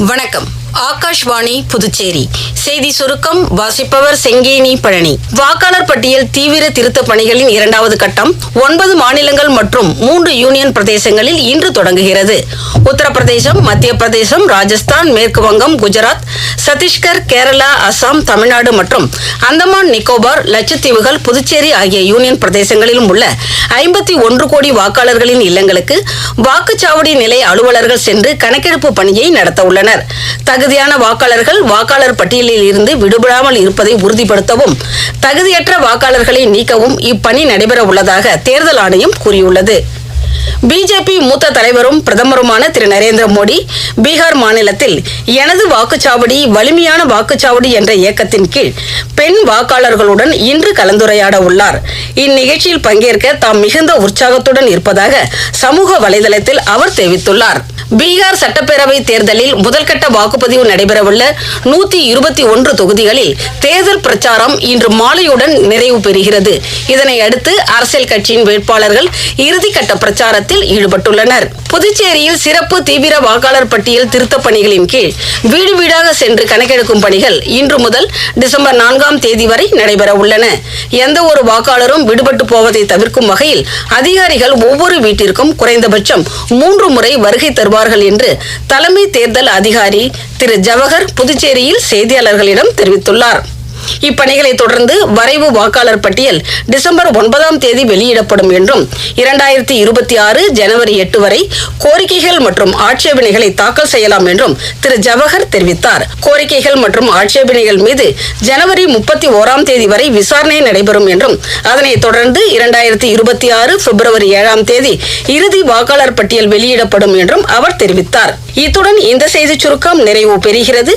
வணக்கம். ஆகாஷ்வாணி புதுச்சேரி செய்தி சுருக்கம் வாசிப்பவர் செங்கேனி பழனி. வாக்காளர் பட்டியல் தீவிர திருத்த பணிகளின் இரண்டாவது கட்டம் 9 மாநிலங்கள் மற்றும் 3 யூனியன் பிரதேசங்களில் இன்று தொடங்குகிறது. உத்தரப்பிரதேசம், மத்திய பிரதேசம், ராஜஸ்தான், மேற்கு வங்கம், குஜராத், சத்தீஸ்கர், கேரளா, அசாம், தமிழ்நாடு மற்றும் அந்தமான் நிக்கோபார், லட்சத்தீவுகள், புதுச்சேரி ஆகிய யூனியன் பிரதேசங்களிலும் உள்ள 51 கோடி வாக்காளர்களின் இல்லங்களுக்கு வாக்குச்சாவடி நிலை அலுவலர்கள் சென்று கணக்கெடுப்பு பணியை நடத்த உள்ளனர். தகுதியான வாக்காளர்கள் வாக்காளர் பட்டியலில் இருந்து விடுபடாமல் இருப்பதை உறுதிப்படுத்தவும், தகுதியற்ற வாக்காளர்களை நீக்கவும் இப்பணி நடைபெற உள்ளதாக தேர்தல் ஆணையம் கூறியுள்ளது. பிஜேபி மூத்த தலைவரும் பிரதமருமான திரு நரேந்திர மோடி பீகார் மாநிலத்தில் எனது வாக்குச்சாவடி வலிமையான வாக்குச்சாவடி என்ற இயக்கத்தின் கீழ் பெண் வாக்காளர்களுடன் இன்று கலந்துரையாட உள்ளார். இந்நிகழ்ச்சியில் பங்கேற்க தாம் மிகுந்த உற்சாகத்துடன் இருப்பதாக சமூக வலைதளத்தில் அவர் தெரிவித்துள்ளார். பீகார் சட்டப்பேரவை தேர்தலில் முதல்கட்ட வாக்குப்பதிவு நடைபெறவுள்ள 121 தொகுதிகளில் தேர்தல் பிரச்சாரம் இன்று மாலையுடன் நிறைவு பெறுகிறது. இதனை அடுத்து அரசியல் கட்சியின் வேட்பாளர்கள் இறுதிக்கட்ட பிரச்சாரத்தில் ஈடுபட்டுள்ளனர். புதுச்சேரியில் சிறப்பு தீவிர வாக்காளர் பட்டியல் திருத்தப் பணிகளின் கீழ் வீடு வீடாக சென்று கணக்கெடுக்கும் பணிகள் இன்று முதல் டிசம்பர் 4ஆம் தேதி வரை நடைபெற உள்ளன. எந்த ஒரு வாக்காளரும் விடுபட்டு போவதை தவிர்க்கும் வகையில் அதிகாரிகள் ஒவ்வொரு வீட்டிற்கும் குறைந்தபட்சம் 3 முறை வருகை தருவார்கள் என்று தலைமை தேர்தல் அதிகாரி திரு ஜவஹர் புதுச்சேரியில் செய்தியாளர்களிடம் தெரிவித்துள்ளார். இப்பணிகளை தொடர்ந்து வரைவு வாக்காளர் பட்டியல் டிசம்பர் 9ஆம் தேதி வெளியிடப்படும் என்றும் 2026 ஜனவரி 8 வரை கோரிக்கைகள் மற்றும் ஆட்சேபனைகளை தாக்கல் செய்யலாம் என்றும் திரு ஜவஹர் தெரிவித்தார். கோரிக்கைகள் மற்றும் ஆட்சேபனைகள் மீது ஜனவரி 31ஆம் தேதி வரை விசாரணை நடைபெறும் என்றும் அதனைத் தொடர்ந்து 2026 பிப்ரவரி 7ஆம் தேதி இறுதி வாக்காளர் பட்டியல் வெளியிடப்படும் என்றும் அவர் தெரிவித்தார். இத்துடன் இந்த செய்திச் சுருக்கம் நிறைவு பெறுகிறது.